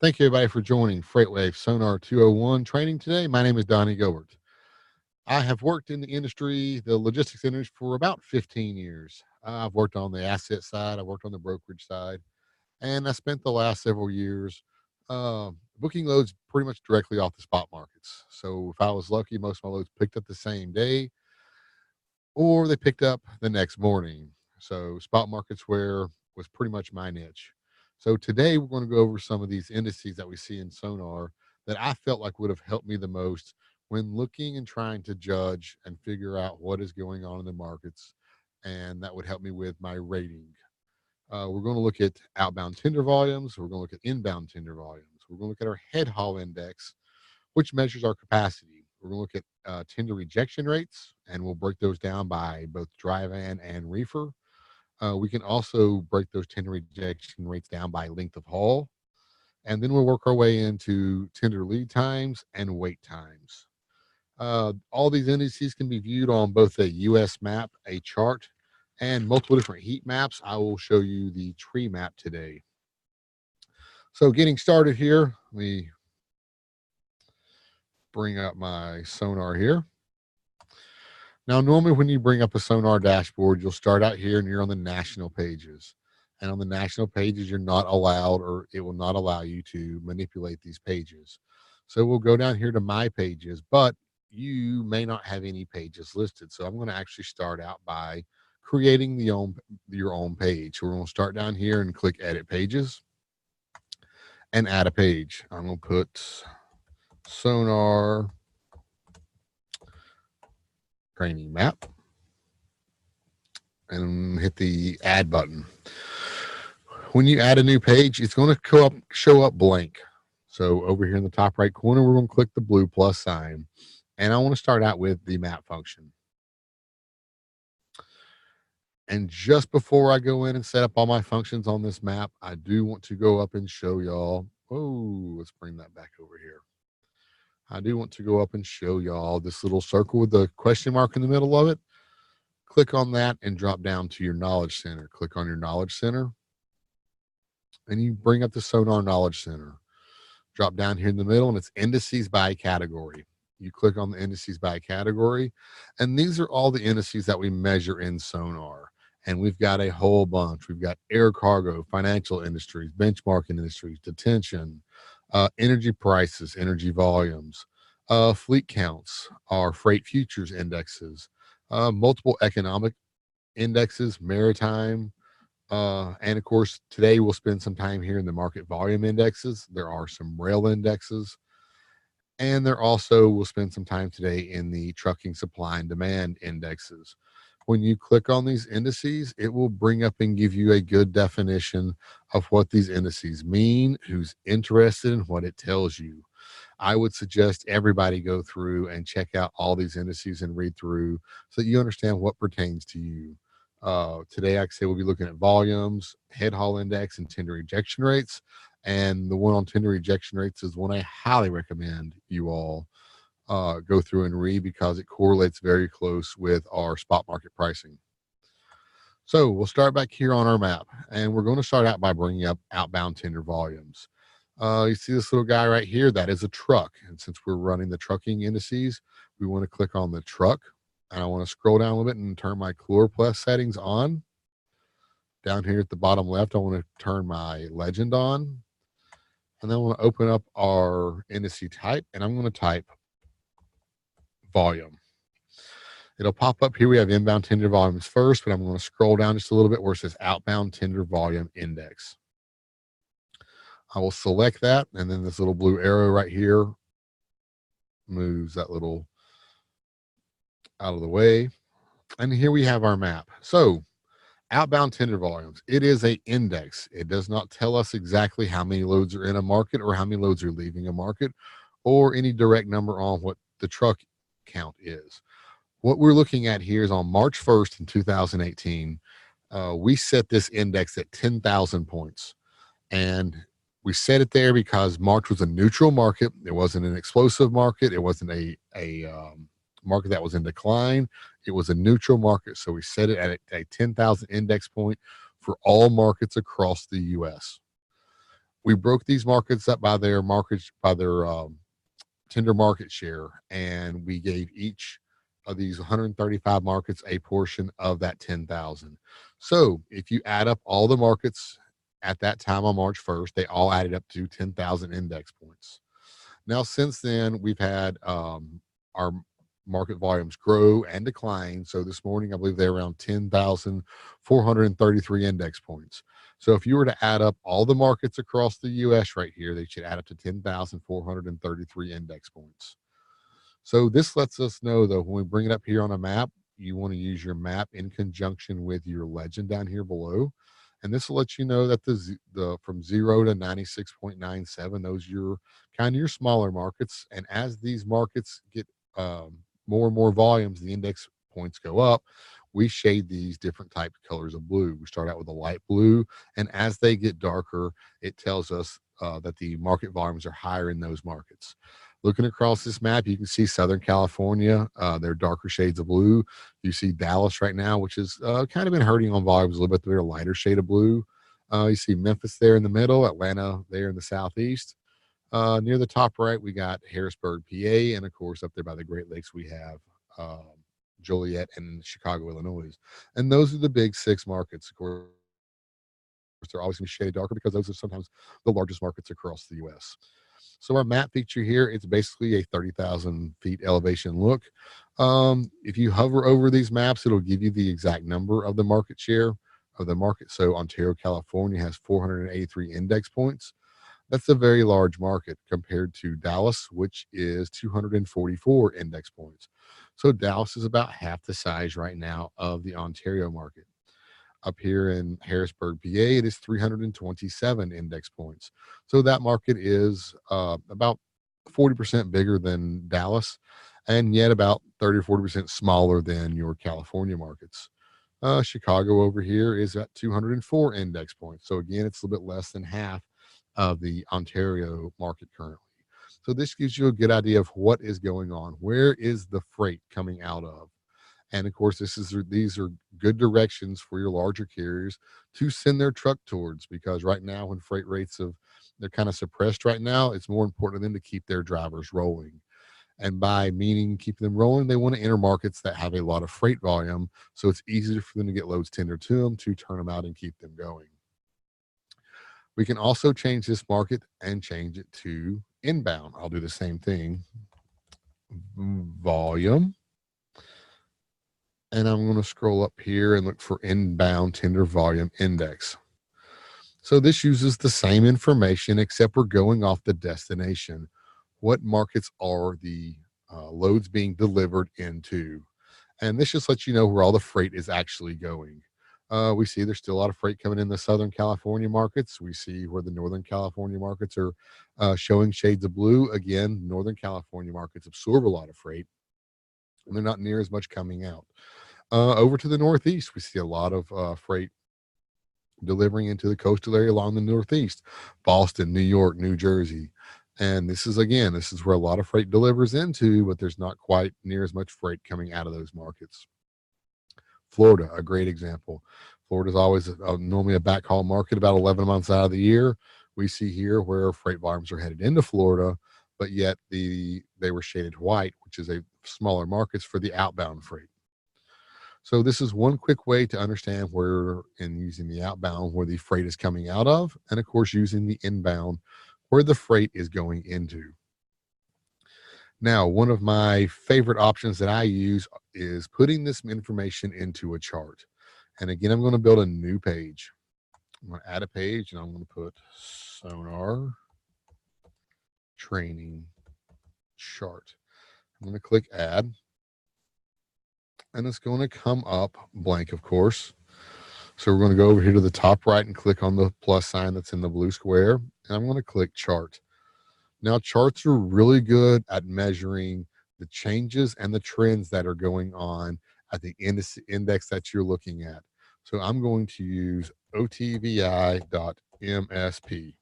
Thank you, everybody, for joining FreightWaves Sonar 201 training today. My name is Donnie Gilbert. I have worked in the industry, the logistics industry, for about 15 years. I've worked on the asset side, I've worked on the brokerage side, and I spent the last several years booking loads pretty much directly off the spot markets. So if I was lucky, most of my loads picked up the same day or they picked up the next morning. So spot markets where was pretty much my niche. So today we're going to go over some of these indices that we see in Sonar that I felt like would have helped me the most when looking and trying to judge and figure out what is going on in the markets. And that would help me with my rating. We're going to look at outbound tender volumes. We're going to look at inbound tender volumes. We're going to look at our Headhaul Index, which measures our capacity. We're going to look at tender rejection rates, and we'll break those down by both dry van and reefer. We can also break those tender rejection rates down by length of haul. And then we'll work our way into tender lead times and wait times. All these indices can be viewed on both a US map, a chart, and multiple different heat maps. I will show you the tree map today. So getting started here, let me bring up my Sonar here. Now, normally when you bring up a Sonar dashboard, you'll start out here and you're on the national pages. And on the national pages, you're not allowed, or it will not allow you to manipulate these pages. So we'll go down here to my pages, but you may not have any pages listed. So I'm going to actually start out by creating your own page. So we're going to start down here and click edit pages and add a page. I'm going to put Sonar training map and hit the add button. When you add a new page, it's going to show up blank. So over here in the top right corner, we're going to click the blue plus sign. And I want to start out with the map function. And just before I go in and set up all my functions on this map, I do want to go up and show y'all. Oh, let's bring that back over here. I do want to go up and show y'all this little circle with the question mark in the middle of it. Click on that and drop down to your knowledge center. Click on your knowledge center and you bring up the Sonar knowledge center. Drop down here in the middle and it's indices by category. You click on the indices by category, and these are all the indices that we measure in Sonar. And we've got a whole bunch. We've got air cargo, financial industries, benchmarking industries, detention, energy prices, energy volumes, fleet counts, our freight futures indexes, multiple economic indexes, maritime, and of course, today we'll spend some time here in the market volume indexes. There are some rail indexes. And there also will spend some time today in the trucking supply and demand indexes. When you click on these indices, it will bring up and give you a good definition of what these indices mean, who's interested, and what it tells you. I would suggest everybody go through and check out all these indices and read through so that you understand what pertains to you. Today, like I say, we'll be looking at volumes, Headhaul Index, and tender rejection rates. And the one on tender rejection rates is one I highly recommend you all go through and read because it correlates very close with our spot market pricing. So we'll start back here on our map, and we're going to start out by bringing up outbound tender volumes. You see this little guy right here? That is a truck. And since we're running the trucking indices, we want to click on the truck. And I want to scroll down a little bit and turn my chloropleth settings on. Down here at the bottom left, I want to turn my legend on. And then I want to open up our indice type, and I'm going to type volume. It'll pop up here. We have inbound tender volumes first, but I'm going to scroll down just a little bit where it says outbound tender volume index. I will select that, and then this little blue arrow right here moves that little out of the way. And here we have our map. So outbound tender volumes, it is an index. It does not tell us exactly how many loads are in a market or how many loads are leaving a market or any direct number on what the truck count is. What we're looking at here is on March 1st in 2018, we set this index at 10,000 points. And we set it there because March was a neutral market. It wasn't an explosive market. It wasn't a market that was in decline. It was a neutral market. So we set it at a 10,000 index point for all markets across the U.S. We broke these markets up by their tender market share, and we gave each of these 135 markets a portion of that 10,000. So if you add up all the markets at that time on March 1st, they all added up to 10,000 index points. Now, since then, we've had our market volumes grow and decline. So this morning, I believe they're around 10,433 index points. So if you were to add up all the markets across the US right here, they should add up to 10,433 index points. So this lets us know, though, when we bring it up here on a map, you want to use your map in conjunction with your legend down here below. And this will let you know that the from 0 to 96.97, those are your kind of your smaller markets. And as these markets get more and more volumes, the index points go up. We shade these different type of colors of blue. We start out with a light blue, and as they get darker, it tells us that the market volumes are higher in those markets. Looking across this map, you can see Southern California. They're darker shades of blue. You see Dallas right now, which is kind of been hurting on volumes a little bit. They're a lighter shade of blue. You see Memphis there in the middle, Atlanta there in the southeast. Near the top right, we got Harrisburg, PA, and of course, up there by the Great Lakes, we have Joliet and Chicago, Illinois. And those are the big six markets. Of course, they're always going to be shaded darker because those are sometimes the largest markets across the U.S. So our map feature here, it's basically a 30,000 feet elevation look. If you hover over these maps, it'll give you the exact number of the market share of the market. So Ontario, California has 483 index points. That's a very large market compared to Dallas, which is 244 index points. So Dallas is about half the size right now of the Ontario market. Up here in Harrisburg, PA, it is 327 index points. So that market is about 40% bigger than Dallas, and yet about 30 or 40% smaller than your California markets. Chicago over here is at 204 index points. So again, it's a little bit less than half of the Ontario market currently. So this gives you a good idea of what is going on. Where is the freight coming out of? And of course, these are good directions for your larger carriers to send their truck towards, because right now, when freight rates they're kind of suppressed right now, it's more important to them to keep their drivers rolling. And by meaning keeping them rolling, they want to enter markets that have a lot of freight volume, so it's easier for them to get loads tendered to them, to turn them out and keep them going. We can also change this market and change it to inbound. I'll do the same thing. Volume. And I'm going to scroll up here and look for inbound tender volume index. So this uses the same information, except we're going off the destination. What markets are the loads being delivered into? And this just lets you know where all the freight is actually going. We see there's still a lot of freight coming in the Southern California markets. We see where the Northern California markets are showing shades of blue. Again, Northern California markets absorb a lot of freight, and they're not near as much coming out. Over to the Northeast, we see a lot of freight delivering into the coastal area along the Northeast, Boston, New York, New Jersey. And this is where a lot of freight delivers into, but there's not quite near as much freight coming out of those markets. Florida, a great example. Florida is always normally a backhaul market about 11 months out of the year. We see here where freight volumes are headed into Florida, but yet they were shaded white, which is a smaller markets for the outbound freight. So this is one quick way to understand where, in using the outbound, where the freight is coming out of, and of course using the inbound, where the freight is going into. Now, one of my favorite options that I use is putting this information into a chart. And again, I'm going to build a new page. I'm going to add a page, and I'm going to put SONAR training chart. I'm going to click add. And it's going to come up blank, of course. So we're going to go over here to the top right and click on the plus sign that's in the blue square. And I'm going to click chart. Now, charts are really good at measuring the changes and the trends that are going on at the index that you're looking at. So I'm going to use OTVI.MSP.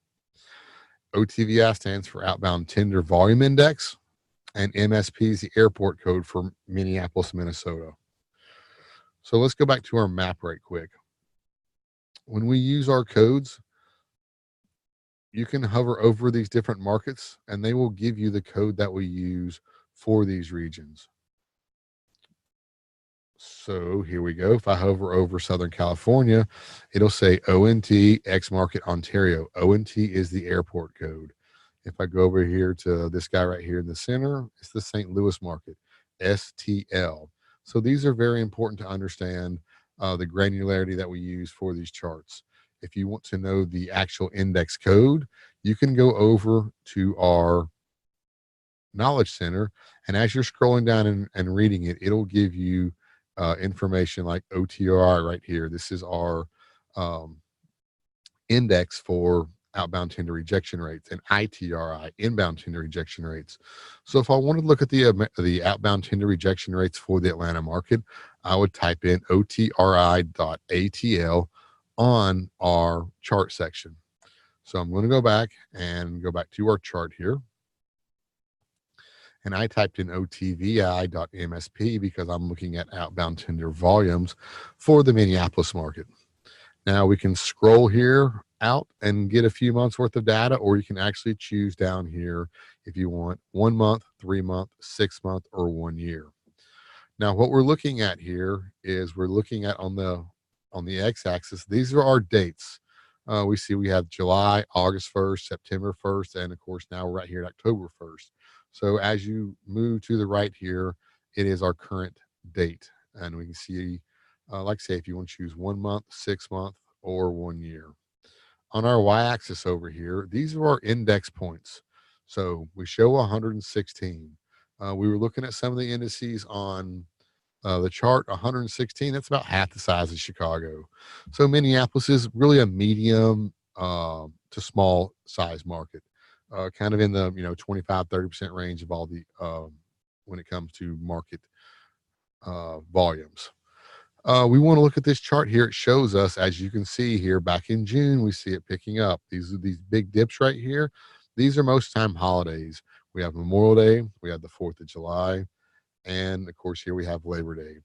OTVI stands for Outbound Tender Volume Index, and MSP is the airport code for Minneapolis, Minnesota. So let's go back to our map right quick. When we use our codes, you can hover over these different markets and they will give you the code that we use for these regions. So here we go. If I hover over Southern California, it'll say ONT X Market Ontario. ONT is the airport code. If I go over here to this guy right here in the center, it's the St. Louis market, STL. So these are very important to understand the granularity that we use for these charts. If you want to know the actual index code, you can go over to our Knowledge Center. And as you're scrolling down and reading it, it'll give you information like OTR right here. This is our um, index for outbound tender rejection rates, and ITRI, inbound tender rejection rates. So if I wanted to look at the outbound tender rejection rates for the Atlanta market, I would type in OTRI.ATL on our chart section. So I'm going to go back to our chart here. And I typed in OTVI.MSP because I'm looking at outbound tender volumes for the Minneapolis market. Now we can scroll here out and get a few months worth of data, or you can actually choose down here if you want 1 month, 3 month, 6 month, or 1 year. Now what we're looking at here is we're looking at on the x-axis, these are our dates. We see we have July, August 1st, September 1st, and of course now we're right here at October 1st. So as you move to the right here, it is our current date. And we can see, like I say, if you want to choose 1 month, 6 month, or 1 year. On our y-axis over here, these are our index points. So we show 116. We were looking at some of the indices on the chart. 116, that's about half the size of Chicago. So Minneapolis is really a medium to small size market, kind of in the 25-30% range of all the when it comes to market volumes. We want to look at this chart here. It shows us, as you can see here, back in June, we see it picking up. These big dips right here. These are most time holidays. We have Memorial Day, we have the 4th of July, and of course here we have Labor Day.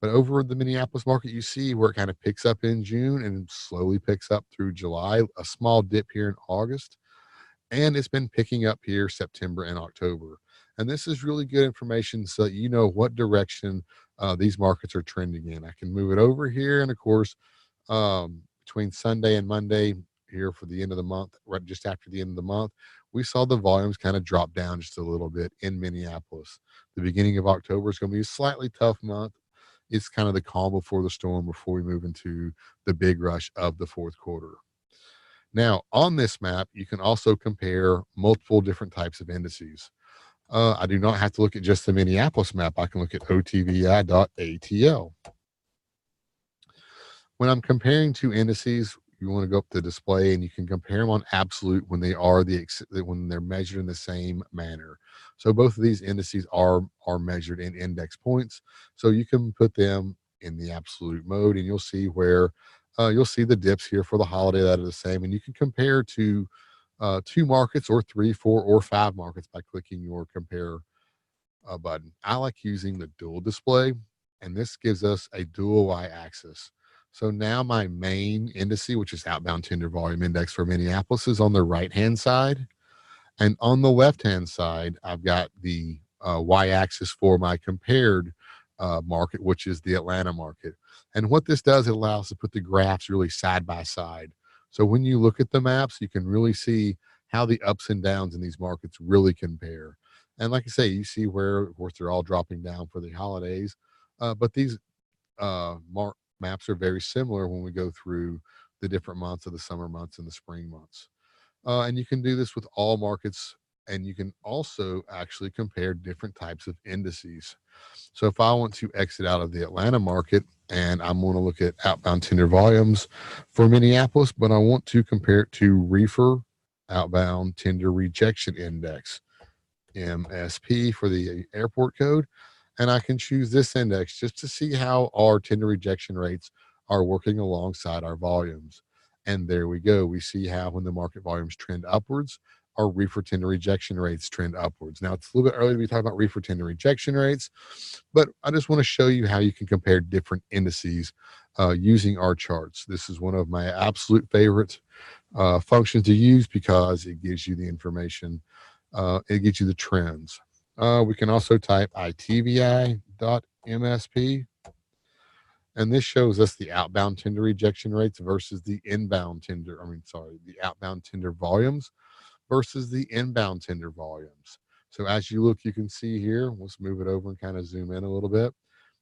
But over the Minneapolis market, you see where it kind of picks up in June and slowly picks up through July, a small dip here in August, and it's been picking up here September and October. And this is really good information so that you know what direction these markets are trending in. I can move it over here, and of course, between Sunday and Monday here for the end of the month, right just after the end of the month, we saw the volumes kind of drop down just a little bit in Minneapolis. The beginning of October is going to be a slightly tough month. It's kind of the calm before the storm before we move into the big rush of the fourth quarter. Now, on this map, you can also compare multiple different types of indices. I do not have to look at just the Minneapolis map. I can look at OTVI.ATL. When I'm comparing two indices, you want to go up to display and you can compare them on absolute when they are when they're measured in the same manner. So both of these indices are measured in index points. So you can put them in the absolute mode and you'll see where you'll see the dips here for the holiday that are the same. And you can compare to 2 markets or 3, 4, or 5 markets by clicking your compare button. I like using the dual display, and this gives us a dual y-axis. So now my main indice, which is outbound tender volume index for Minneapolis, is on the right-hand side. And on the left-hand side, I've got the y-axis for my compared market, which is the Atlanta market. And what this does, it allows to put the graphs really side by side. So when you look at the maps, you can really see how the ups and downs in these markets really compare. And like I say, you see where, of course, they're all dropping down for the holidays. But these maps are very similar when we go through the different months of the summer months and the spring months. And you can do this with all markets. And you can also actually compare different types of indices. So if I want to exit out of the Atlanta market and I'm going to look at outbound tender volumes for Minneapolis, but I want to compare it to reefer outbound tender rejection index, MSP for the airport code. And I can choose this index just to see how our tender rejection rates are working alongside our volumes. And there we go. We see how when the market volumes trend upwards, our reefer tender rejection rates trend upwards. Now, it's a little bit early to be talking about reefer tender rejection rates, but I just want to show you how you can compare different indices using our charts. This is one of my absolute favorite functions to use because it gives you the information, it gives you the trends. We can also type ITVI.MSP, and this shows us the outbound tender rejection rates versus the inbound tender, the outbound tender volumes versus the inbound tender volumes. So as you look, you can see here, let's move it over and kind of zoom in a little bit.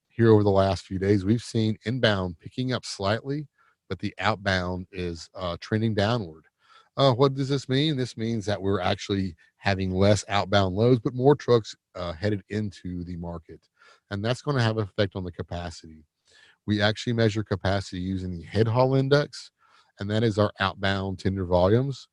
Here over the last few days, we've seen inbound picking up slightly, but the outbound is trending downward. What does this mean? This means that we're actually having less outbound loads, but more trucks headed into the market. And that's going to have an effect on the capacity. We actually measure capacity using the Headhaul Index, and that is our outbound tender volumes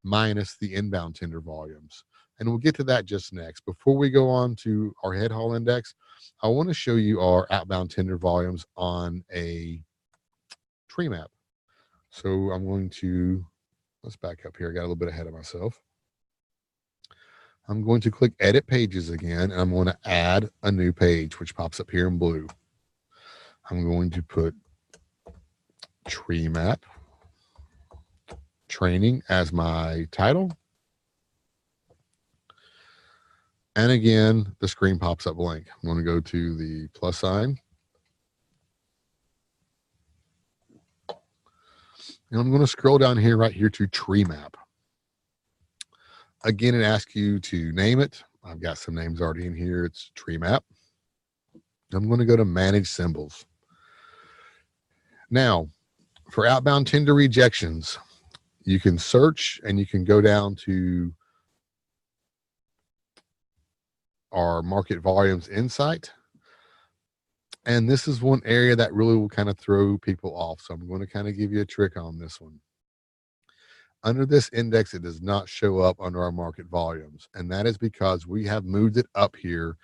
minus the inbound tender volumes. And we'll get to that just next. Before we go on to our Headhaul Index, I want to show you our outbound tender volumes on a tree map. So I'm going to, let's back up here. I got a little bit ahead of myself. I'm going to click Edit Pages again, and I'm going to add a new page, which pops up here in blue. I'm going to put Tree Map Training as my title. And again, the screen pops up blank. I'm going to go to the plus sign. And I'm going to scroll down here, right here to Tree Map. Again, it asks you to name it. I've got some names already in here. It's Tree Map. I'm going to go to Manage Symbols. Now, for outbound tender rejections, you can search and you can go down to our market volumes insight. And this is one area that really will kind of throw people off. So I'm going to kind of give you a trick on this one. Under this index, it does not show up under our market volumes. And that is because we have moved it up here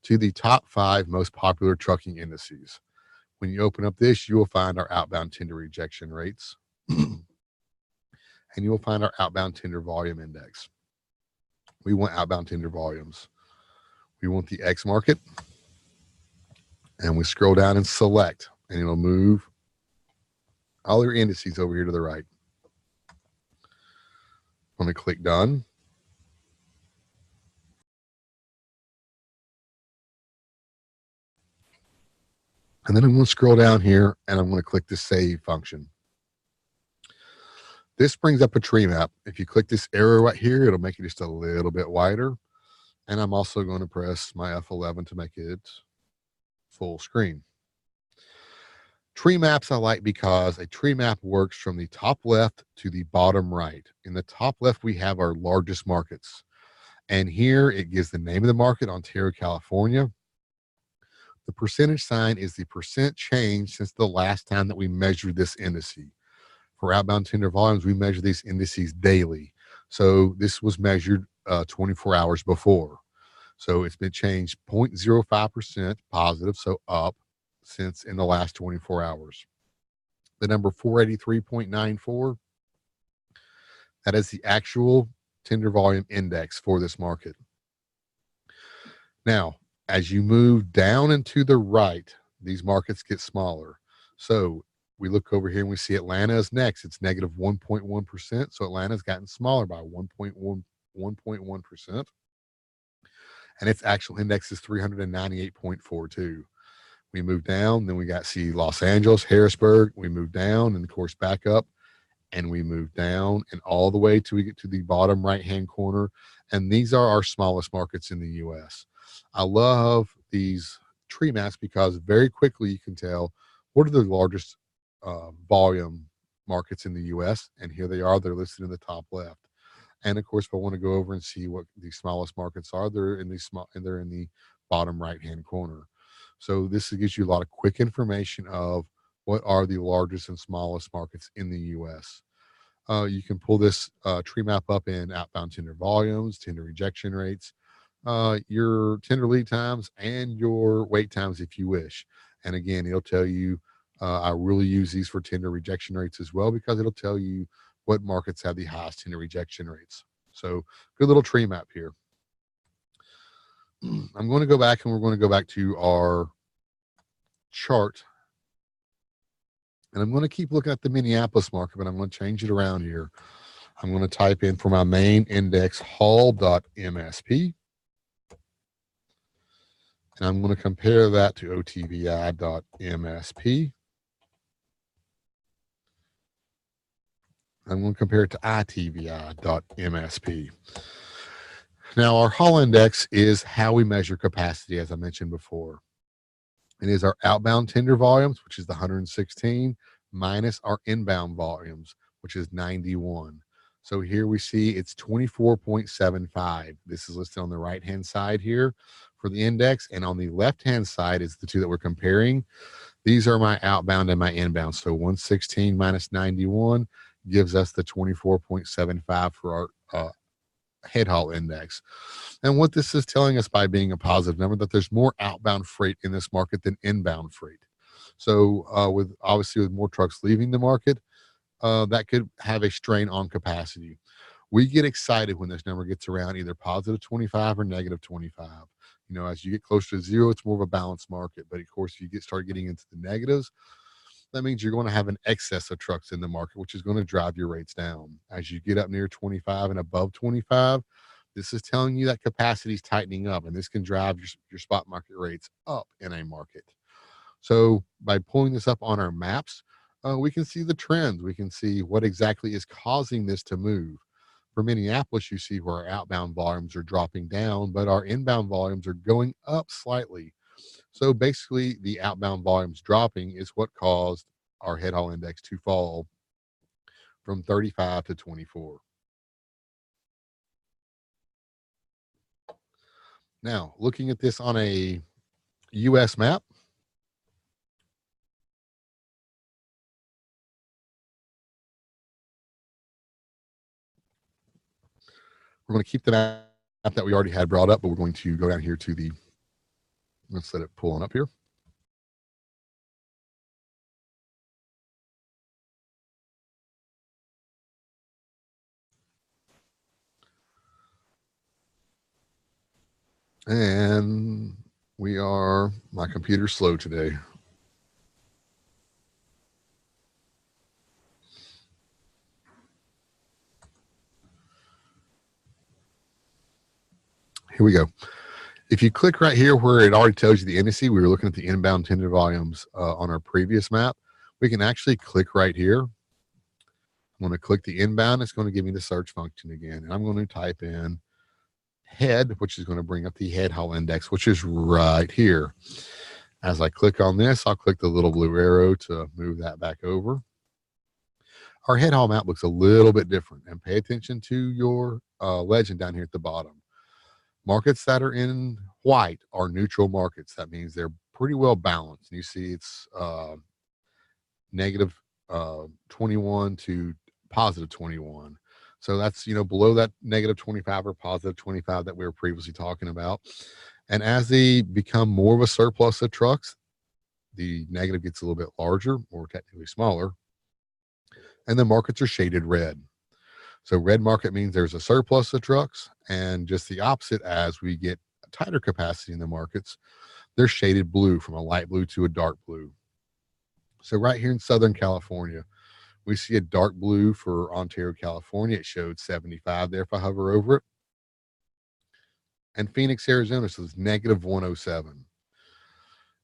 to the top 5 most popular trucking indices. When you open up this, you will find our outbound tender rejection rates. And you will find our outbound tender volume index. We want outbound tender volumes. We want the X market. And we scroll down and select, and it'll move all your indices over here to the right. I'm going to click Done. And then I'm going to scroll down here, and I'm going to click the Save function. This brings up a tree map. If you click this arrow right here, it'll make it just a little bit wider. And I'm also going to press my F11 to make it full screen. Tree maps I like because a tree map works from the top left to the bottom right. In the top left, we have our largest markets. And here it gives the name of the market, Ontario, California. The percentage sign is the percent change since the last time that we measured this indice. For outbound tender volumes, we measure these indices daily. So this was measured 24 hours before. So it's been changed 0.05% positive, so up, since in the last 24 hours. The number 483.94, that is the actual tender volume index for this market. Now, as you move down and to the right, these markets get smaller. So we look over here and we see Atlanta is next. It's negative 1.1%. So Atlanta's gotten smaller by 1.1%. And its actual index is 398.42. We move down, then we got see Los Angeles, Harrisburg. We move down and of course back up, and we move down and all the way till we get to the bottom right-hand corner. And these are our smallest markets in the US. I love these tree maps because very quickly you can tell what are the largest volume markets in the US. And here they are, they're listed in the top left. And of course, if I want to go over and see what the smallest markets are, they're in the bottom right-hand corner. So this gives you a lot of quick information of what are the largest and smallest markets in the US. You can pull this tree map up in outbound tender volumes, tender rejection rates, your tender lead times, and your wait times if you wish. And again, it'll tell you, I really use these for tender rejection rates as well, because it'll tell you what markets have the highest tender rejection rates. So good little tree map here. I'm going to go back, and we're going to go back to our chart. And I'm going to keep looking at the Minneapolis market, but I'm going to change it around here. I'm going to type in for my main index haul.msp. And I'm going to compare that to OTVI.msp. I'm going to compare it to ITVI.msp. Now, our Headall Index is how we measure capacity, as I mentioned before. It is our outbound tender volumes, which is the 116, minus our inbound volumes, which is 91. So here we see it's 24.75. This is listed on the right-hand side here for the index. And on the left-hand side is the two that we're comparing. These are my outbound and my inbound. So 116 minus 91 gives us the 24.75 for our Headhaul Index. And what this is telling us by being a positive number, that there's more outbound freight in this market than inbound freight. So with more trucks leaving the market, that could have a strain on capacity. We get excited when this number gets around either positive 25 or negative 25. You know, as you get closer to zero, it's more of a balanced market. But of course, if you start getting into the negatives, that means you're going to have an excess of trucks in the market, which is going to drive your rates down. As you get up near 25 and above 25, this is telling you that capacity is tightening up, and this can drive your spot market rates up in a market. So by pulling this up on our maps, we can see the trends. We can see what exactly is causing this to move. For Minneapolis, you see where our outbound volumes are dropping down, but our inbound volumes are going up slightly. So basically, the outbound volumes dropping is what caused our Headall Index to fall from 35 to 24. Now, looking at this on a US map, we're going to keep the map that we already had brought up, but we're going to go down here to the, let's let it pull on up here. And my computer's slow today. Here we go. If you click right here where it already tells you the indices, we were looking at the inbound tender volumes on our previous map. We can actually click right here. I'm going to click the inbound. It's going to give me the search function again. And I'm going to type in head, which is going to bring up the Headall Index, which is right here. As I click on this, I'll click the little blue arrow to move that back over. Our Headall map looks a little bit different, and pay attention to your legend down here at the bottom. Markets that are in white are neutral markets. That means they're pretty well balanced. You see it's negative 21 to positive 21. So that's, below that negative 25 or positive 25 that we were previously talking about. And as they become more of a surplus of trucks, the negative gets a little bit larger, or technically smaller, and the markets are shaded red. So red market means there's a surplus of trucks, and just the opposite, as we get a tighter capacity in the markets, they're shaded blue, from a light blue to a dark blue. So right here in Southern California, we see a dark blue for Ontario, California. It showed 75 there if I hover over it. And Phoenix, Arizona says negative 107.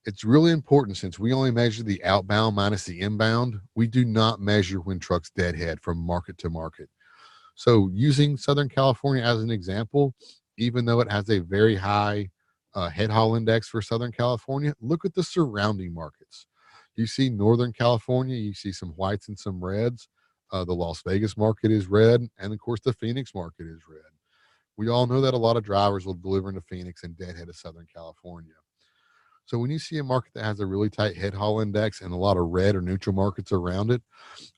It's really important, since we only measure the outbound minus the inbound. We do not measure when trucks deadhead from market to market. So using Southern California as an example, even though it has a very high Headhaul Index for Southern California, look at the surrounding markets. You see Northern California, you see some whites and some reds. The Las Vegas market is red, and of course the Phoenix market is red. We all know that a lot of drivers will deliver into Phoenix and deadhead of Southern California. So when you see a market that has a really tight Headhaul Index and a lot of red or neutral markets around it,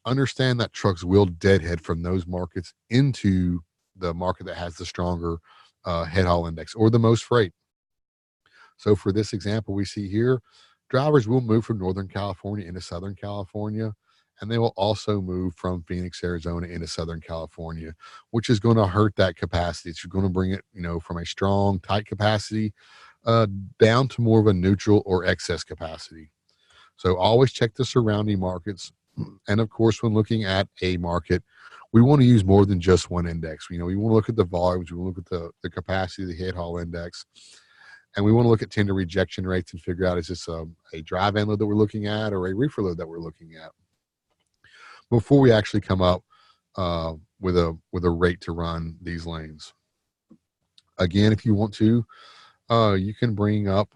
understand that trucks will deadhead from those markets into the market that has the stronger Headhaul Index or the most freight. So for this example we see here, drivers will move from Northern California into Southern California, and they will also move from Phoenix, Arizona into Southern California, which is going to hurt that capacity. It's going to bring it, from a strong, tight capacity uh, down to more of a neutral or excess capacity. So always check the surrounding markets. And of course, when looking at a market, we want to use more than just one index. We want to look at the volumes, we want to look at the capacity of the Headhaul Index, and we want to look at tender rejection rates and figure out, is this a dry van load that we're looking at or a reefer load that we're looking at, before we actually come up with a rate to run these lanes. Again, if you want to, you can bring up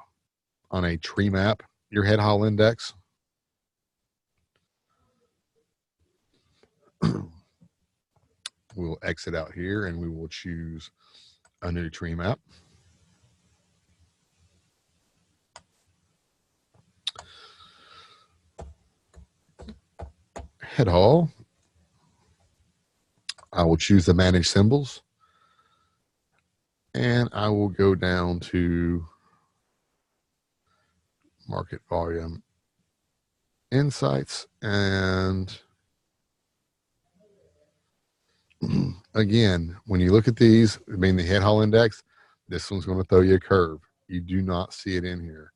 on a tree map your Headhaul Index. We'll exit out here and we will choose a new tree map. Headhaul. I will choose the manage symbols, and I will go down to market volume insights, and again, when you look at these, the Headhaul Index, this one's going to throw you a curve. You do not see it in here.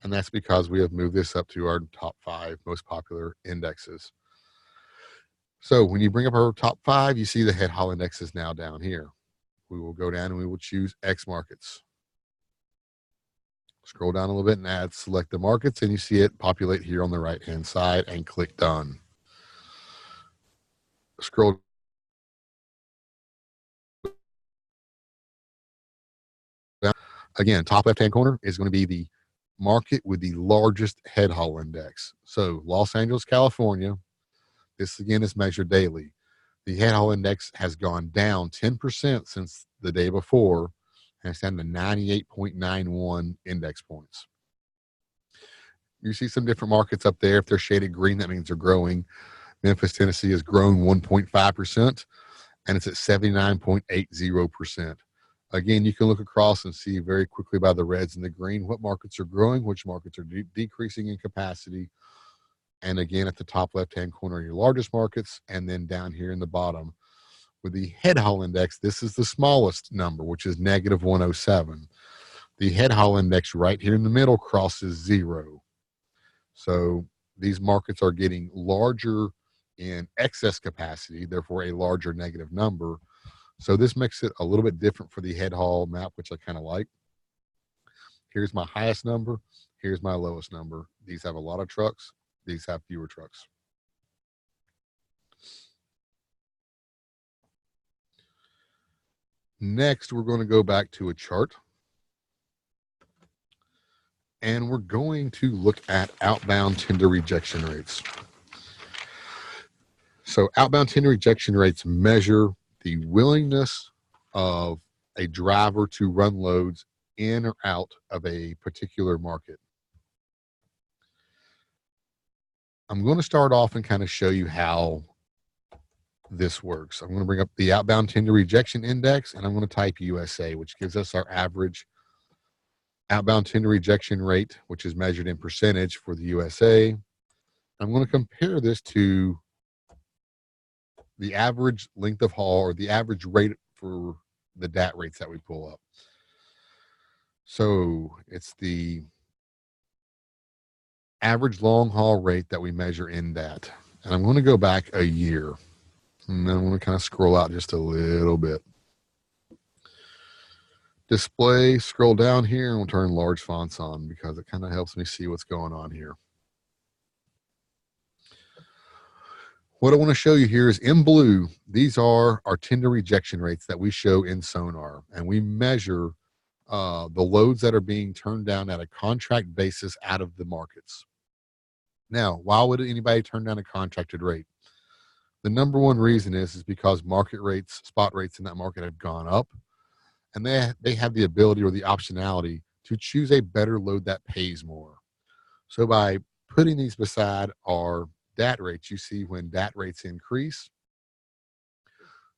And that's because we have moved this up to our top 5 most popular indexes. So when you bring up our top 5, you see the Headhaul Index is now down here. We will go down and we will choose X markets. Scroll down a little bit and select the markets, and you see it populate here on the right-hand side, and click done. Scroll down. Again, top left-hand corner is going to be the market with the largest Headhaul Index. So Los Angeles, California, this again is measured daily. The Headhaul Index has gone down 10% since the day before, and it's down to 98.91 index points. You see some different markets up there. If they're shaded green, that means they're growing. Memphis, Tennessee has grown 1.5%, and it's at 79.80%. Again, you can look across and see very quickly by the reds and the green what markets are growing, which markets are decreasing in capacity. And again, at the top left-hand corner, your largest markets, and then down here in the bottom with the Headhaul Index, this is the smallest number, which is negative 107. The Headhaul Index right here in the middle crosses 0. So these markets are getting larger in excess capacity, therefore a larger negative number. So this makes it a little bit different for the Headhaul map, which I kind of like. Here's my highest number. Here's my lowest number. These have a lot of trucks. These have fewer trucks. Next, we're going to go back to a chart. And we're going to look at outbound tender rejection rates. So outbound tender rejection rates measure the willingness of a driver to run loads in or out of a particular market. I'm going to start off and kind of show you how this works. I'm going to bring up the Outbound Tender Rejection Index, and I'm going to type USA, which gives us our average outbound tender rejection rate, which is measured in percentage for the USA. I'm going to compare this to the average length of haul, or the average rate for the DAT rates that we pull up. So it's the average long haul rate that we measure in DAT. And I'm going to go back a year, and then I'm going to kind of scroll out just a little bit. Display, scroll down here, and we'll turn large fonts on because it kind of helps me see what's going on here. What I want to show you here is in blue, these are our tender rejection rates that we show in SONAR, and we measure the loads that are being turned down at a contract basis out of the markets. Now, why would anybody turn down a contracted rate? The number one reason is because market rates, spot rates in that market have gone up, and they have the ability or the optionality to choose a better load that pays more. So by putting these beside our DAT rates, you see when DAT rates increase,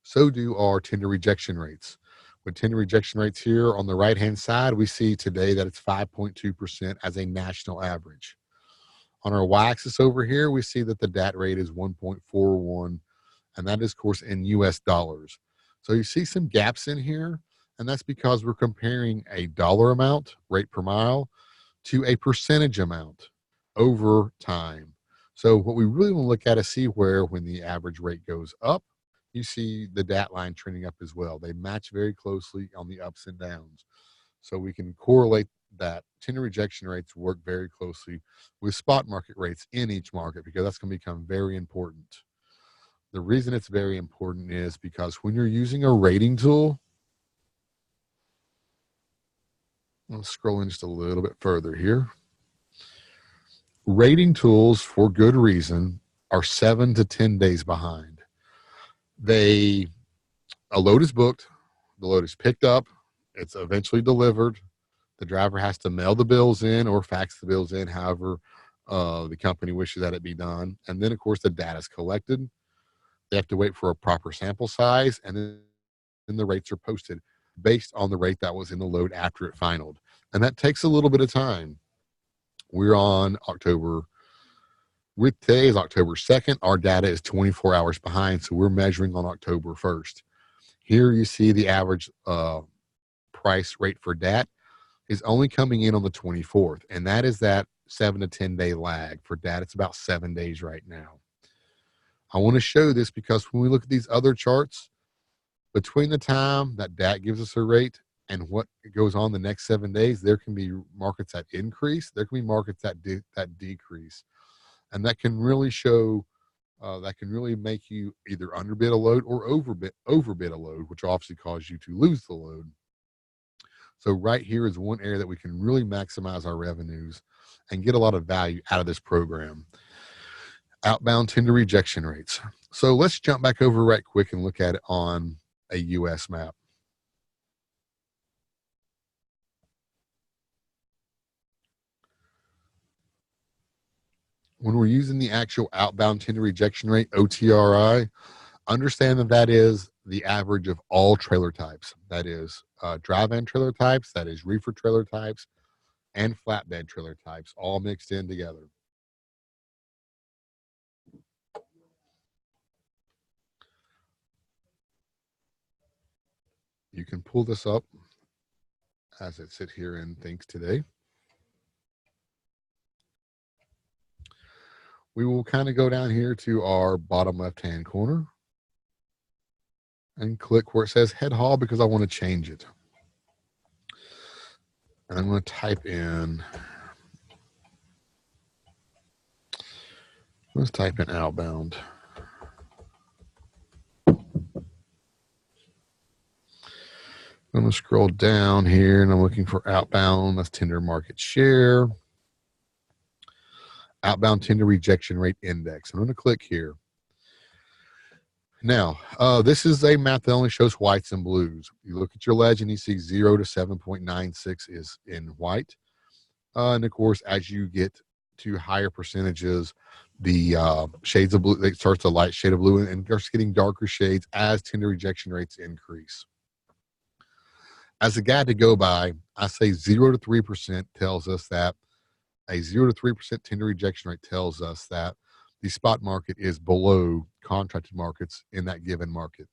so do our tender rejection rates. With tender rejection rates here on the right-hand side, we see today that it's 5.2% as a national average. On our y-axis over here, we see that the DAT rate is 1.41, and that is, of course, in US dollars. So you see some gaps in here, and that's because we're comparing a dollar amount, rate per mile, to a percentage amount over time. So what we really want to look at is see where when the average rate goes up, you see the DAT line trending up as well. They match very closely on the ups and downs. So we can correlate that. Tender rejection rates work very closely with spot market rates in each market because that's going to become very important. The reason it's very important is because when you're using a rating tool, I'll scroll in just a little bit further here. Rating tools, for good reason, are 7 to 10 days behind. A load is booked, the load is picked up, it's eventually delivered. The driver has to mail the bills in or fax the bills in, however the company wishes that it be done. And then, of course, the data is collected. They have to wait for a proper sample size, and then the rates are posted based on the rate that was in the load after it finaled. And that takes a little bit of time. We're on today is October 2nd. Our data is 24 hours behind, so we're measuring on October 1st. Here you see the average price rate for DAT is only coming in on the 24th, and that is that 7 to 10 day lag. For DAT, it's about 7 days right now. I want to show this because when we look at these other charts, between the time that DAT gives us a rate and what goes on the next 7 days, there can be markets that increase, there can be markets that decrease. And that can really show, that can really make you either underbid a load or overbid a load, which will obviously cause you to lose the load. So right here is one area that we can really maximize our revenues and get a lot of value out of this program. Outbound tender rejection rates. So let's jump back over right quick and look at it on a US map. When we're using the actual outbound tender rejection rate, OTRI, understand that that is the average of all trailer types. That is dry-van trailer types, that is reefer trailer types, and flatbed trailer types, all mixed in together. You can pull this up as it sits here in Thinks Today. We will kind of go down here to our bottom left-hand corner and click where it says Headhaul because I want to change it. And I'm going to type in, let's type in outbound. I'm going to scroll down here and I'm looking for outbound. That's tender market share. Outbound tender rejection rate index. I'm going to click here. Now, this is a map that only shows whites and blues. You look at your legend, you see 0 to 7.96 is in white. And of course, as you get to higher percentages, the shades of blue, it starts a light shade of blue and starts getting darker shades as tender rejection rates increase. As a guide to go by, I say 0 to 3% tells us that a 0 to 3% tender rejection rate tells us that the spot market is below contracted markets in that given market.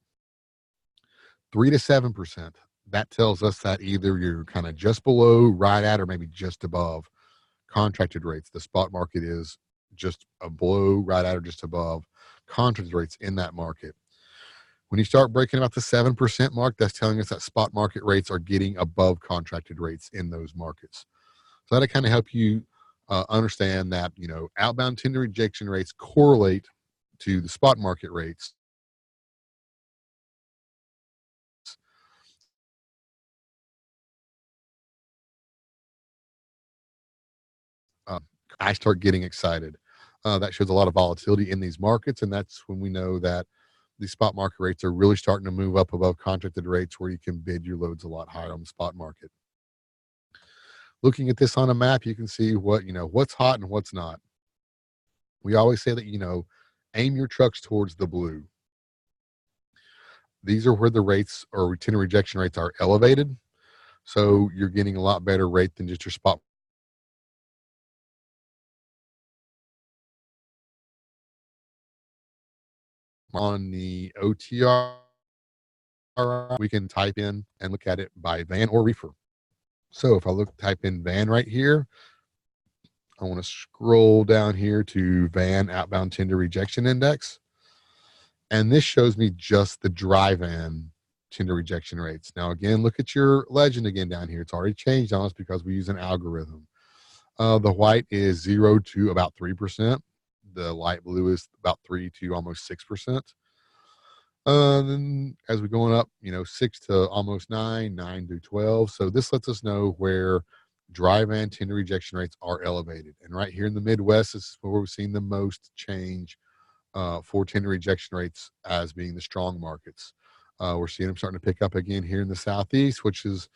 3 to 7%, that tells us that either you're kind of just below, right at, or maybe just above contracted rates. The spot market is just below, right at, or just above contracted rates in that market. When you start breaking about the 7% mark, that's telling us that spot market rates are getting above contracted rates in those markets. So that'll kind of help you understand that, you know, outbound tender rejection rates correlate to the spot market rates. I start getting excited. That shows a lot of volatility in these markets, and that's when we know that the spot market rates are really starting to move up above contracted rates where you can bid your loads a lot higher on the spot market. Looking at this on a map, you can see what, you know, what's hot and what's not. We always say that, you know, aim your trucks towards the blue. These are where the rates or tender rejection rates are elevated. So you're getting a lot better rate than just your spot on the OTR, we can type in and look at it by van or reefer. So if I type in van right here, I want to scroll down here to van outbound tender rejection index. And this shows me just the dry van tender rejection rates. Now, again, look at your legend again down here. It's already changed on us because we use an algorithm. The white is 0 to about 3%. The light blue is about 3 to almost 6%. Then as we're going up, 6 to almost 9, 9 to 12. So this lets us know where dry van tender rejection rates are elevated. And right here in the Midwest, this is where we've seen the most change for tender rejection rates as being the strong markets. We're seeing them starting to pick up again here in the Southeast, which has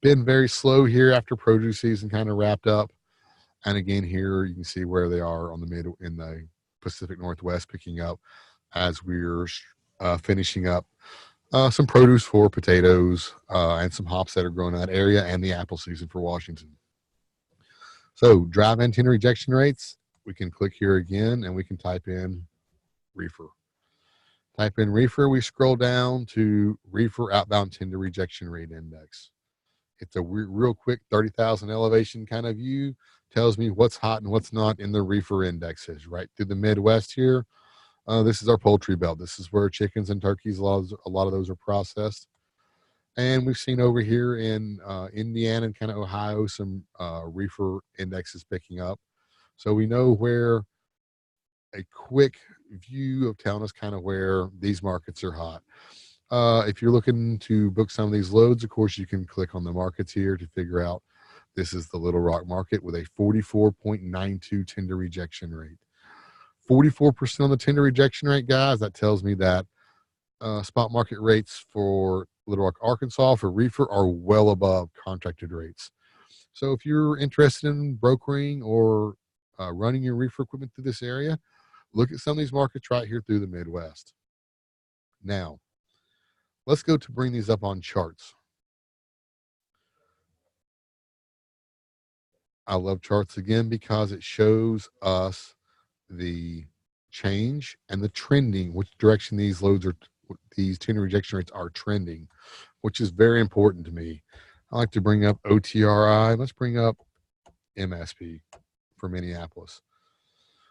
been very slow here after produce season kind of wrapped up. And again, here you can see where they are on in the Pacific Northwest, picking up as we're finishing up some produce for potatoes and some hops that are grown in that area, and the apple season for Washington. So dry van tender rejection rates, we can click here again and we can type in reefer. Type in reefer, we scroll down to reefer outbound tender rejection rate index. It's a real quick 30,000 elevation kind of view. Tells me what's hot and what's not in the reefer indexes right through the Midwest here. This is our poultry belt. This is where chickens and turkeys, a lot of those are processed. And we've seen over here in Indiana and kind of Ohio some reefer indexes picking up. So we know where a quick view of telling us kind of where these markets are hot. If you're looking to book some of these loads, of course, you can click on the markets here to figure out. This is the Little Rock market with a 44.92 tender rejection rate. 44% on the tender rejection rate, guys. That tells me that spot market rates for Little Rock, Arkansas for reefer are well above contracted rates. So if you're interested in brokering or running your reefer equipment through this area, look at some of these markets right here through the Midwest. Now, let's go to bring these up on charts. I love charts again because it shows us the change and the trending, which direction these loads are, these tender rejection rates are trending, which is very important to me. I like to bring up OTRI. Let's bring up MSP for Minneapolis.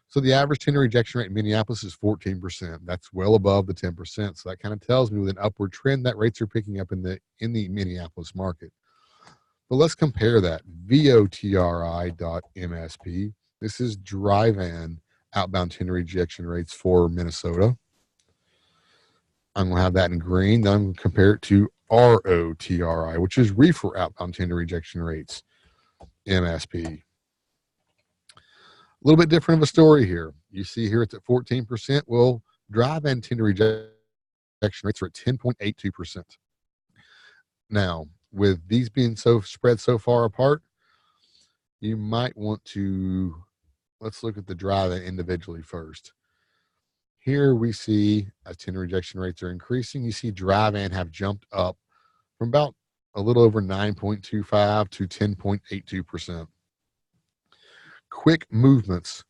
So the average tender rejection rate in Minneapolis is 14%. That's well above the 10%. So that kind of tells me with an upward trend that rates are picking up in the Minneapolis market. But let's compare that. VOTRI.MSP. This is dry van outbound tender rejection rates for Minnesota. I'm going to have that in green. Then I'm going to compare it to ROTRI, which is reefer outbound tender rejection rates, MSP. A little bit different of a story here. You see here it's at 14%. Well, dry van tender rejection rates are at 10.82%. Now, with these being so spread so far apart, you might want to, let's look at the dry van individually first. Here we see as tender rejection rates are increasing, you see dry van have jumped up from about a little over 9.25 to 10.82%. Quick movements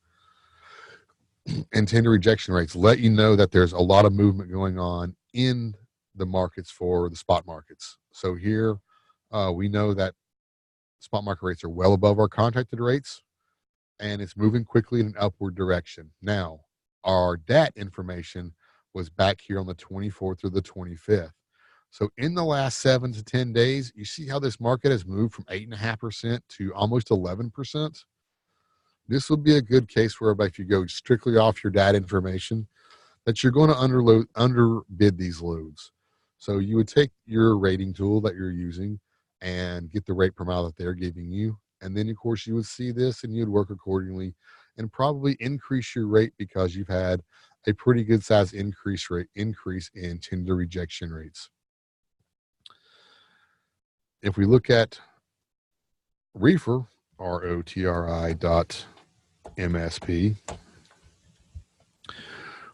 and tender rejection rates let you know that there's a lot of movement going on in the markets for the spot markets. So here we know that spot market rates are well above our contracted rates, and it's moving quickly in an upward direction. Now, our DAT information was back here on the 24th or the 25th. So in the last 7 to 10 days, you see how this market has moved from 8.5% to almost 11%. This would be a good case where if you go strictly off your DAT information, that you're going to underbid these loads. So you would take your rating tool that you're using and get the rate per mile that they're giving you. And then, of course, you would see this and you'd work accordingly and probably increase your rate because you've had a pretty good size increase in tender rejection rates. If we look at reefer, ROTRI.MSP,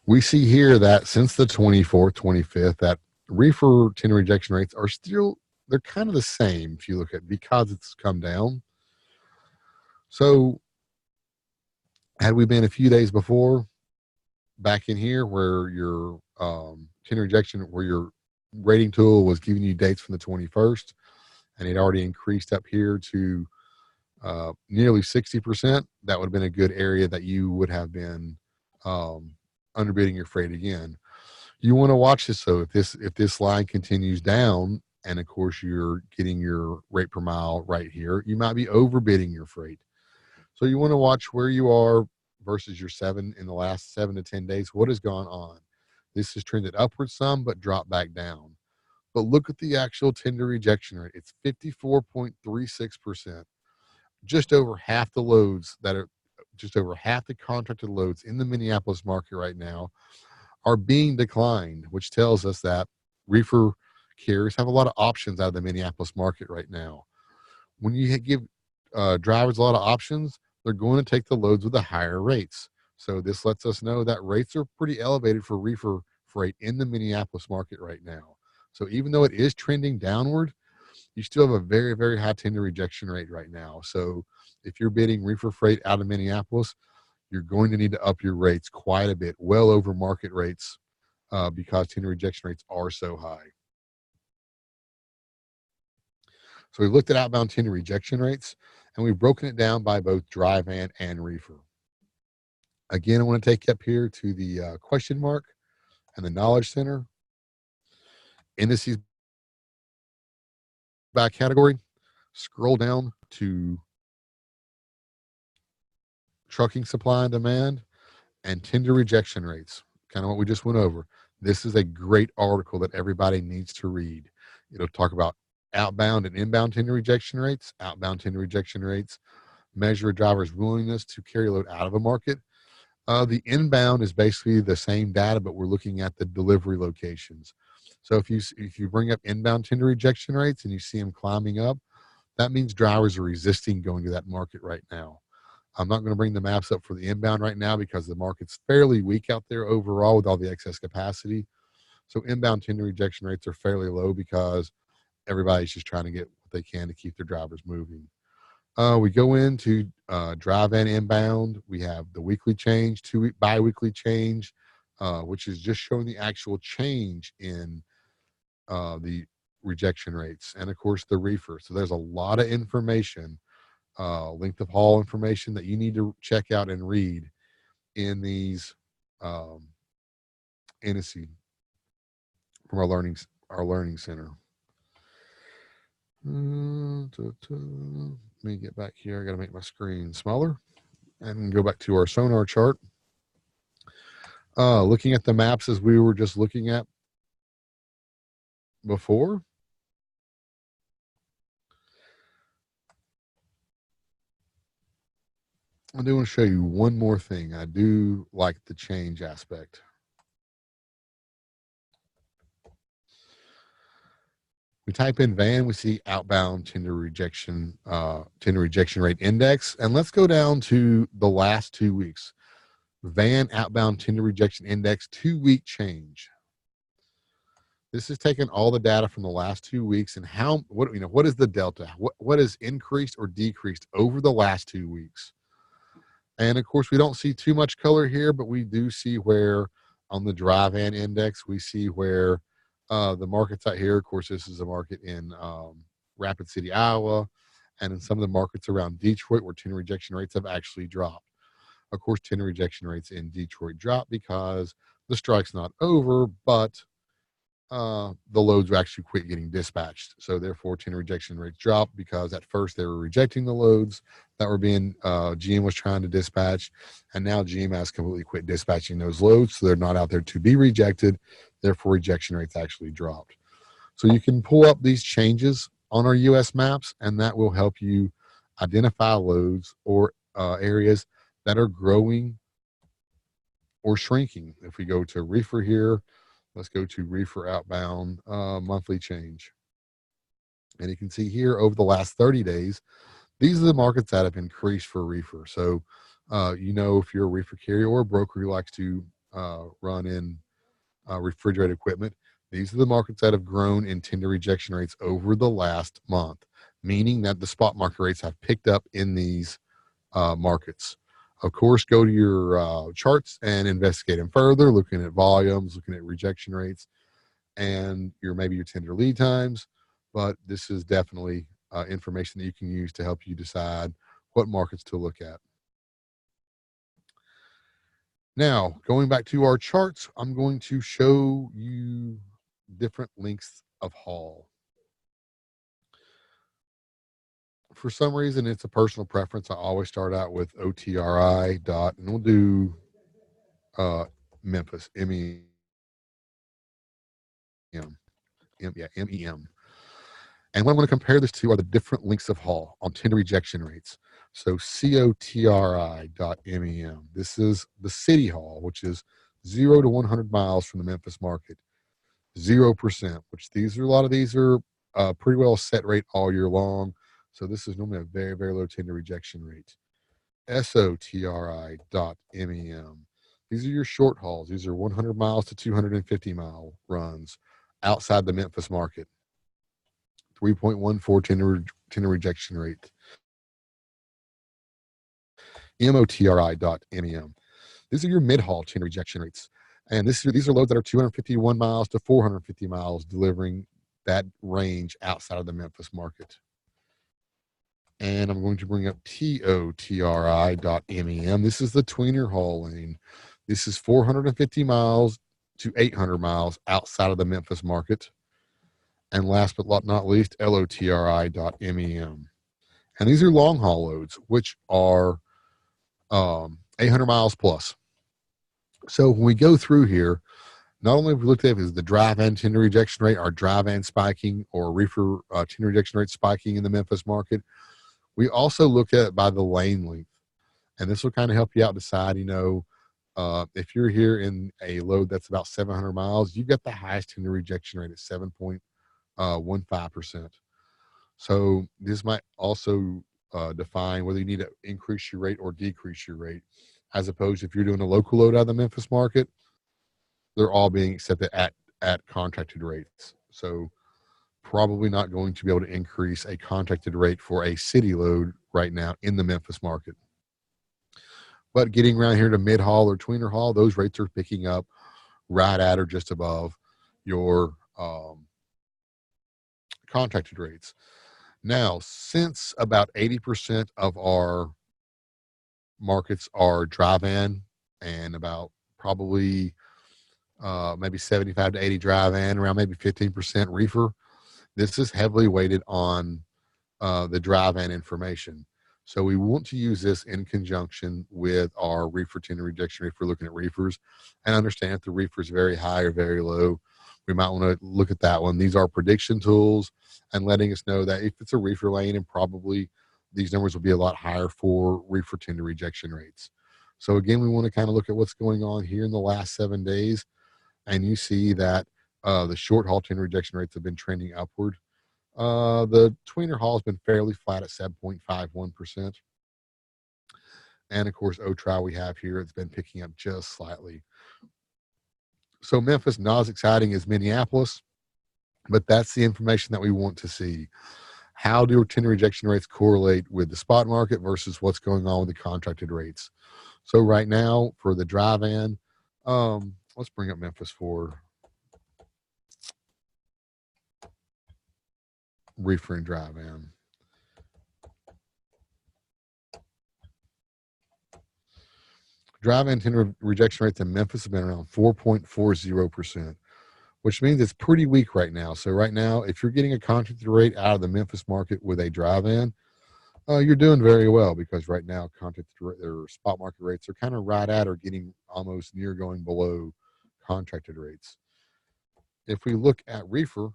we see here that since the 24th, 25th, that reefer tender rejection rates are still, they're kind of the same if you look at, because it's come down. So had we been a few days before, back in here where your tender rejection, where your rating tool was giving you dates from the 21st, and it already increased up here to nearly 60%, that would have been a good area that you would have been underbidding your freight again. You want to watch this though. If this line continues down, and of course you're getting your rate per mile right here, you might be overbidding your freight. So you want to watch where you are versus your in the last 7 to 10 days. What has gone on? This has trended upwards some, but dropped back down. But look at the actual tender rejection rate. It's 54.36%. Just over half the loads that are just over half the contracted loads in the Minneapolis market right now are being declined, which tells us that reefer carriers have a lot of options out of the Minneapolis market right now. When you give drivers a lot of options, they're going to take the loads with the higher rates. So this lets us know that rates are pretty elevated for reefer freight in the Minneapolis market right now. So even though it is trending downward, you still have a very, very high tender rejection rate right now. So if you're bidding reefer freight out of Minneapolis, you're going to need to up your rates quite a bit, well over market rates, because tender rejection rates are so high. So we've looked at outbound tender rejection rates, and we've broken it down by both dry van and reefer. Again, I want to take you up here to the question mark and the knowledge center. Indices by category. Scroll down to trucking supply and demand and tender rejection rates, kind of what we just went over. This is a great article that everybody needs to read. It'll talk about outbound and inbound tender rejection rates. Outbound tender rejection rates measure a driver's willingness to carry a load out of a market. The inbound is basically the same data, but we're looking at the delivery locations. So if you bring up inbound tender rejection rates and you see them climbing up, that means drivers are resisting going to that market right now. I'm not going to bring the maps up for the inbound right now because the market's fairly weak out there overall with all the excess capacity. So inbound tender rejection rates are fairly low because everybody's just trying to get what they can to keep their drivers moving. We go into dry van inbound. We have the weekly change, bi-weekly change, which is just showing the actual change in the rejection rates, and of course the reefer. So there's a lot of information, length of haul information that you need to check out and read in these indices from our learning center. Let me get back here. I got to make my screen smaller and go back to our SONAR chart. Looking at the maps as we were just looking at before. I do want to show you one more thing. I do like the change aspect. We type in van, we see outbound tender rejection rate index. And let's go down to the last 2 weeks. Van outbound tender rejection index 2-week change. This is taking all the data from the last 2 weeks and what is the delta? What has increased or decreased over the last 2 weeks? And of course, we don't see too much color here, but we do see where on the dry van index, we see where the markets out here. Of course, this is a market in Rapid City, Iowa, and in some of the markets around Detroit where tender rejection rates have actually dropped. Of course, tender rejection rates in Detroit dropped because the strike's not over, but the loads were actually quit getting dispatched. So therefore, tender rejection rates dropped because at first they were rejecting the loads that were being GM was trying to dispatch, and now GM has completely quit dispatching those loads, so they're not out there to be rejected. Therefore, rejection rates actually dropped. So you can pull up these changes on our U.S. maps, and that will help you identify loads or areas that are growing or shrinking. If we go to reefer here, let's go to reefer outbound monthly change. And you can see here over the last 30 days, these are the markets that have increased for reefer. So, if you're a reefer carrier or a broker who likes to run in refrigerated equipment, these are the markets that have grown in tender rejection rates over the last month, meaning that the spot market rates have picked up in these markets. Of course, go to your charts and investigate them further, looking at volumes, looking at rejection rates, and maybe your tender lead times. But this is definitely information that you can use to help you decide what markets to look at. Now, going back to our charts, I'm going to show you different lengths of haul. For some reason, it's a personal preference. I always start out with OTRI dot, and we'll do Memphis, MEM. MEM. And what I'm going to compare this to are the different lengths of haul on tender rejection rates. So COTRI.MEM. This is the city haul, which is 0 to 100 miles from the Memphis market. 0%, which a lot of these are pretty well set rate all year long. So this is normally a very, very low tender rejection rate. SOTRI.MEM. These are your short hauls. These are 100 miles to 250 mile runs outside the Memphis market. 3.14 tender rejection rate. MOTRI.MEM. These are your mid-haul tender rejection rates. And these are loads that are 251 miles to 450 miles, delivering that range outside of the Memphis market. And I'm going to bring up TOTRI.MEM. This is the tweener haul lane. This is 450 miles to 800 miles outside of the Memphis market. And last but not least, LOTRI.MEM. And these are long haul loads, which are 800 miles plus. So when we go through here, not only have we looked at is the dry van tender rejection rate, our dry van spiking, or reefer tender rejection rate spiking in the Memphis market, we also look at it by the lane length. And this will kind of help you out decide, if you're here in a load that's about 700 miles, you've got the highest tender rejection rate at 7.15%. So this might also define whether you need to increase your rate or decrease your rate, as opposed to if you're doing a local load out of the Memphis market, they're all being accepted at contracted rates. So probably not going to be able to increase a contracted rate for a city load right now in the Memphis market. But getting around here to mid-haul or tweener haul, those rates are picking up right at or just above your contracted rates. Now, since about 80% of our markets are dry van and about probably maybe 75 to 80 dry van, around maybe 15% reefer, this is heavily weighted on the dry van information. So we want to use this in conjunction with our reefer tender rejection rate if we're looking at reefers, and understand if the reefer is very high or very low. We might want to look at that one. These are prediction tools and letting us know that if it's a reefer lane, and probably these numbers will be a lot higher for reefer tender rejection rates. So again, we want to kind of look at what's going on here in the last 7 days. And you see that the short haul tender rejection rates have been trending upward. The tweener haul has been fairly flat at 7.51%. And of course, OTRI we have here, it's been picking up just slightly. So Memphis, not as exciting as Minneapolis, but that's the information that we want to see. How do tender rejection rates correlate with the spot market versus what's going on with the contracted rates? So right now for the dry van, let's bring up Memphis for reefer and dry van. Dry van tender rejection rates in Memphis have been around 4.40%, which means it's pretty weak right now. So right now, if you're getting a contracted rate out of the Memphis market with a dry van, you're doing very well, because right now contracted or spot market rates are kind of right at or getting almost near going below contracted rates. If we look at reefer,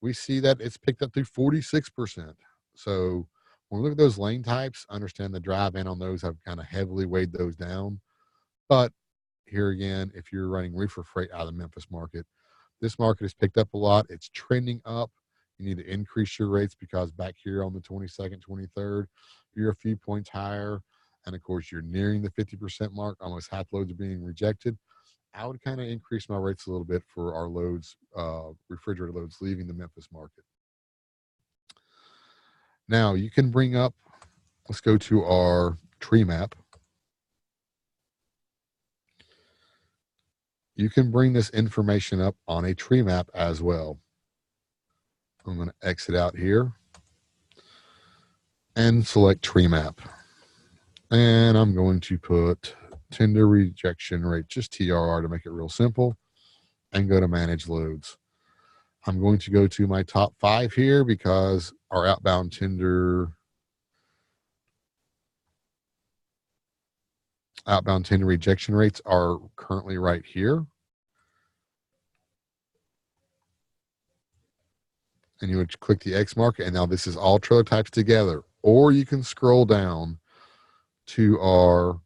we see that it's picked up to 46%. So when we look at those lane types, understand the dry van on those have kind of heavily weighed those down. But here again, if you're running reefer freight out of the Memphis market, this market has picked up a lot. It's trending up. You need to increase your rates, because back here on the 22nd, 23rd, you're a few points higher. And of course, you're nearing the 50% mark. Almost half loads are being rejected. I would kind of increase my rates a little bit for our loads, refrigerator loads leaving the Memphis market. Now you can bring up, let's go to our tree map. you can bring this information up on a tree map as well. I'm going to exit out here and select tree map. And I'm going to put tender rejection rate, just TRR to make it real simple, and go to manage loads. I'm going to go to my top 5 here because our outbound tender rejection rates are currently right here. And you would click the X mark, and now this is all trailer types together. Or you can scroll down to our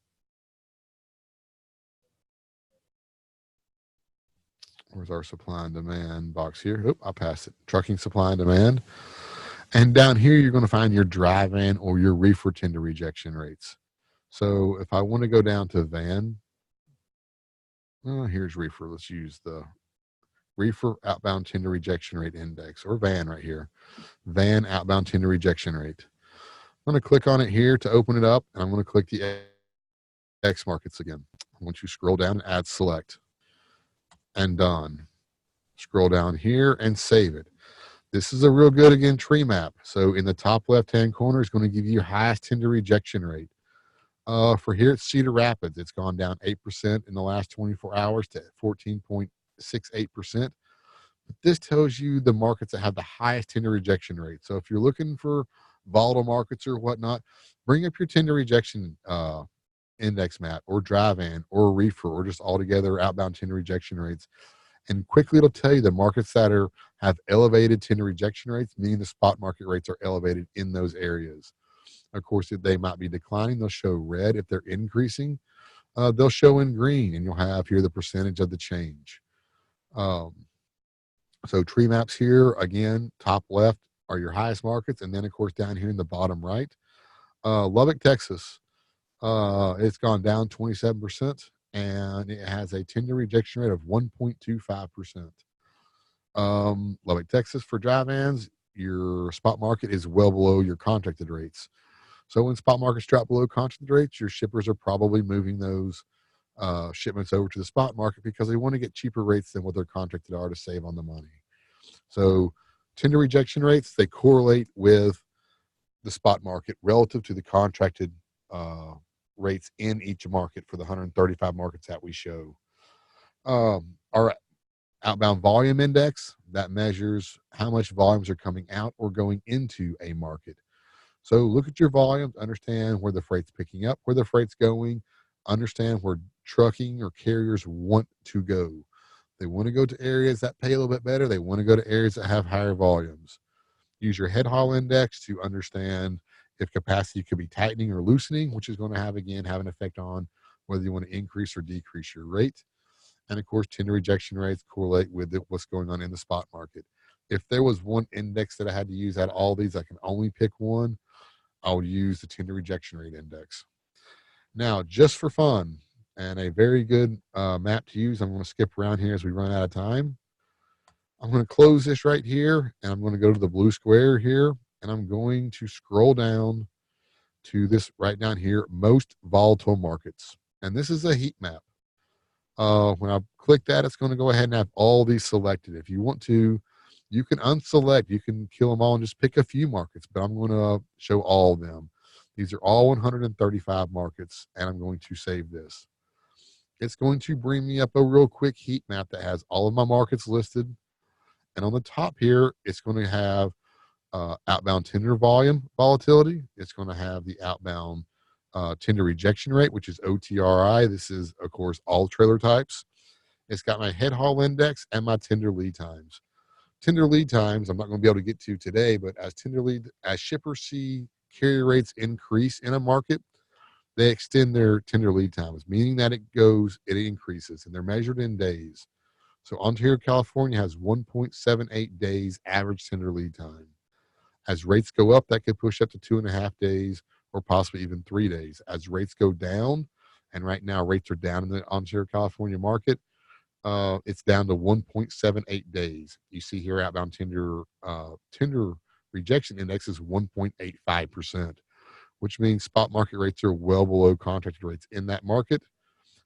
where's our supply and demand box here? Oop, I passed it. Trucking supply and demand. And down here, you're going to find your dry van or your reefer tender rejection rates. So if I want to go down to van, here's reefer. Let's use the reefer outbound tender rejection rate index, or van right here. Van outbound tender rejection rate. I'm going to click on it here to open it up, and I'm going to click the X markets again. I want you to scroll down and add select. And done. Scroll down here and save it. This is a real good, again, tree map. So in the top left-hand corner is going to give you your highest tender rejection rate. For here at Cedar Rapids, it's gone down 8% in the last 24 hours to 14.68%. But this tells you the markets that have the highest tender rejection rate. So if you're looking for volatile markets or whatnot, bring up your tender rejection index map or dry van or reefer or just altogether outbound tender rejection rates. And quickly it'll tell you the markets that have elevated tender rejection rates, meaning the spot market rates are elevated in those areas. Of course, if they might be declining, they'll show red. If they're increasing, they'll show in green, and you'll have here the percentage of the change. So tree maps here, again, top left are your highest markets. And then, of course, down here in the bottom right, Lubbock, Texas, it's gone down 27%, and it has a tender rejection rate of 1.25%. Lubbock, Texas, for dry vans, your spot market is well below your contracted rates. So when spot markets drop below contracted rates, your shippers are probably moving those shipments over to the spot market because they want to get cheaper rates than what their contracted are to save on the money. So tender rejection rates, they correlate with the spot market relative to the contracted rates in each market for the 135 markets that we show. Our outbound volume index, that measures how much volumes are coming out or going into a market. So look at your volumes, understand where the freight's picking up, where the freight's going, understand where trucking or carriers want to go. They want to go to areas that pay a little bit better. They want to go to areas that have higher volumes. Use your Headhaul Index to understand if capacity could be tightening or loosening, which is going to have an effect on whether you want to increase or decrease your rate. And of course, tender rejection rates correlate with what's going on in the spot market. If there was one index that I had to use out of all these, I can only pick one. I would use the tender rejection rate index. Now, just for fun and a very good map to use, I'm going to skip around here as we run out of time. I'm going to close this right here, and I'm going to go to the blue square here, and I'm going to scroll down to this right down here, most volatile markets. And this is a heat map. When I click that, it's going to go ahead and have all these selected. If you want to, you can unselect, you can kill them all and just pick a few markets, but I'm going to show all of them. These are all 135 markets, and I'm going to save this. It's going to bring me up a real quick heat map that has all of my markets listed. And on the top here, it's going to have outbound tender volume volatility. It's going to have the outbound tender rejection rate, which is OTRI. This is, of course, all trailer types. It's got my Headhaul Index and my tender lead times. Tender lead times, I'm not going to be able to get to today, but as shippers see carrier rates increase in a market, they extend their tender lead times, meaning that it increases, and they're measured in days. So Ontario, California has 1.78 days average tender lead time. As rates go up, that could push up to 2.5 days or possibly even 3 days. As rates go down, and right now rates are down in the Ontario, California market, it's down to 1.78 days. You see here outbound tender rejection index is 1.85%, which means spot market rates are well below contracted rates in that market.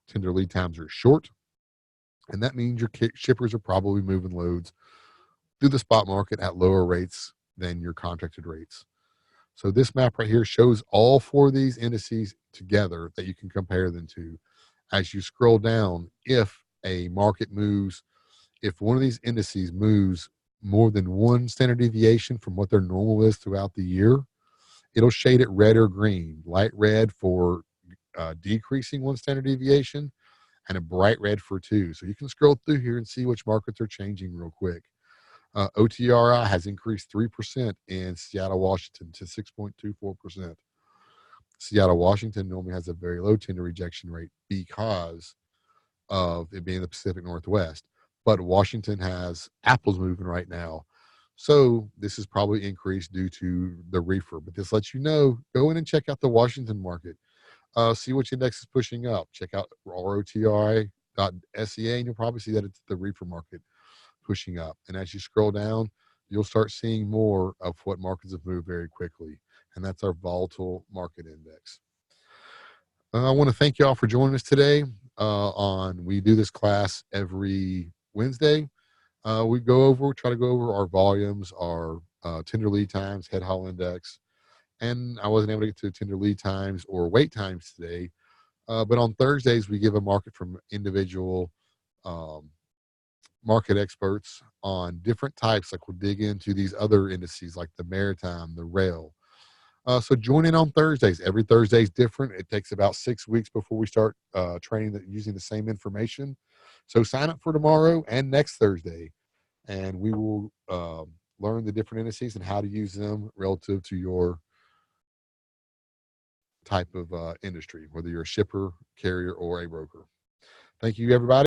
Tender lead times are short. And that means your shippers are probably moving loads through the spot market at lower rates than your contracted rates. So this map right here shows all four of these indices together that you can compare them to. As you scroll down, if a market moves, if one of these indices moves more than one standard deviation from what their normal is throughout the year, it'll shade it red or green. Light red for decreasing one standard deviation, and a bright red for two. So you can scroll through here and see which markets are changing real quick. OTRI has increased 3% in Seattle, Washington to 6.24%. Seattle, Washington normally has a very low tender rejection rate because of it being the Pacific Northwest. But Washington has apples moving right now. So this is probably increased due to the reefer. But this lets you know, go in and check out the Washington market. See which index is pushing up. Check out ROTRI.SEA, and you'll probably see that it's the reefer market pushing up. And as you scroll down, you'll start seeing more of what markets have moved very quickly. And that's our volatile market index. I want to thank y'all for joining us today. We do this class every Wednesday. We try to go over our volumes, our tender lead times, Headhaul Index, and I wasn't able to get to tender lead times or wait times today. But on Thursdays, we give a market from individual um, market experts on different types. Like we'll dig into these other indices like the maritime, the rail. So join in on Thursdays. Every Thursday is different. It takes about 6 weeks before we start training using the same information. So sign up for tomorrow and next Thursday, and we will learn the different indices and how to use them relative to your type of industry, whether you're a shipper, carrier, or a broker. Thank you, everybody.